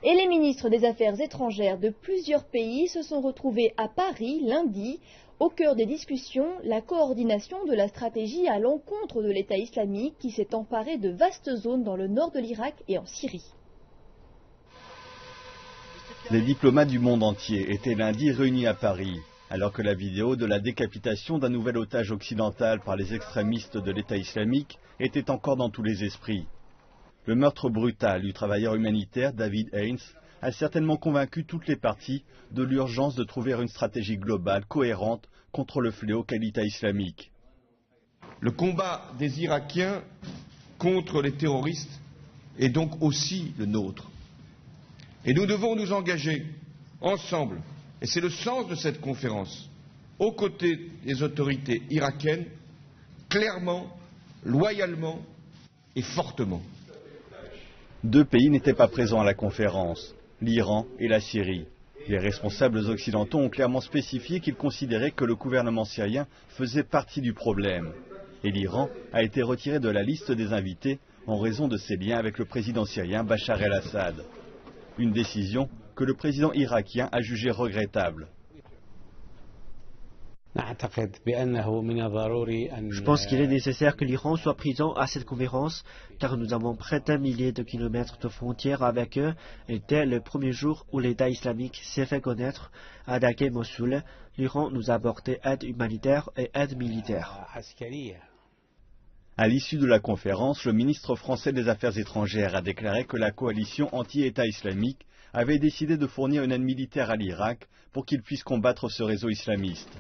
Et les ministres des Affaires étrangères de plusieurs pays se sont retrouvés à Paris lundi. Au cœur des discussions, la coordination de la stratégie à l'encontre de l'État islamique qui s'est emparé de vastes zones dans le nord de l'Irak et en Syrie. Les diplomates du monde entier étaient lundi réunis à Paris, alors que la vidéo de la décapitation d'un nouvel otage occidental par les extrémistes de l'État islamique était encore dans tous les esprits. Le meurtre brutal du travailleur humanitaire David Haines a certainement convaincu toutes les parties de l'urgence de trouver une stratégie globale, cohérente, contre le fléau qu'est l'État islamique. Le combat des Irakiens contre les terroristes est donc aussi le nôtre. Et nous devons nous engager ensemble, et c'est le sens de cette conférence, aux côtés des autorités irakiennes, clairement, loyalement et fortement. Deux pays n'étaient pas présents à la conférence, l'Iran et la Syrie. Les responsables occidentaux ont clairement spécifié qu'ils considéraient que le gouvernement syrien faisait partie du problème. Et l'Iran a été retiré de la liste des invités en raison de ses liens avec le président syrien Bachar el-Assad. Une décision que le président irakien a jugée regrettable. Je pense qu'il est nécessaire que l'Iran soit présent à cette conférence, car nous avons près d'un millier de kilomètres de frontières avec eux, et dès le premier jour où l'État islamique s'est fait connaître, à attaquer Mossoul, l'Iran nous a apporté aide humanitaire et aide militaire. À l'issue de la conférence, le ministre français des Affaires étrangères a déclaré que la coalition anti-État islamique avait décidé de fournir une aide militaire à l'Irak pour qu'il puisse combattre ce réseau islamiste.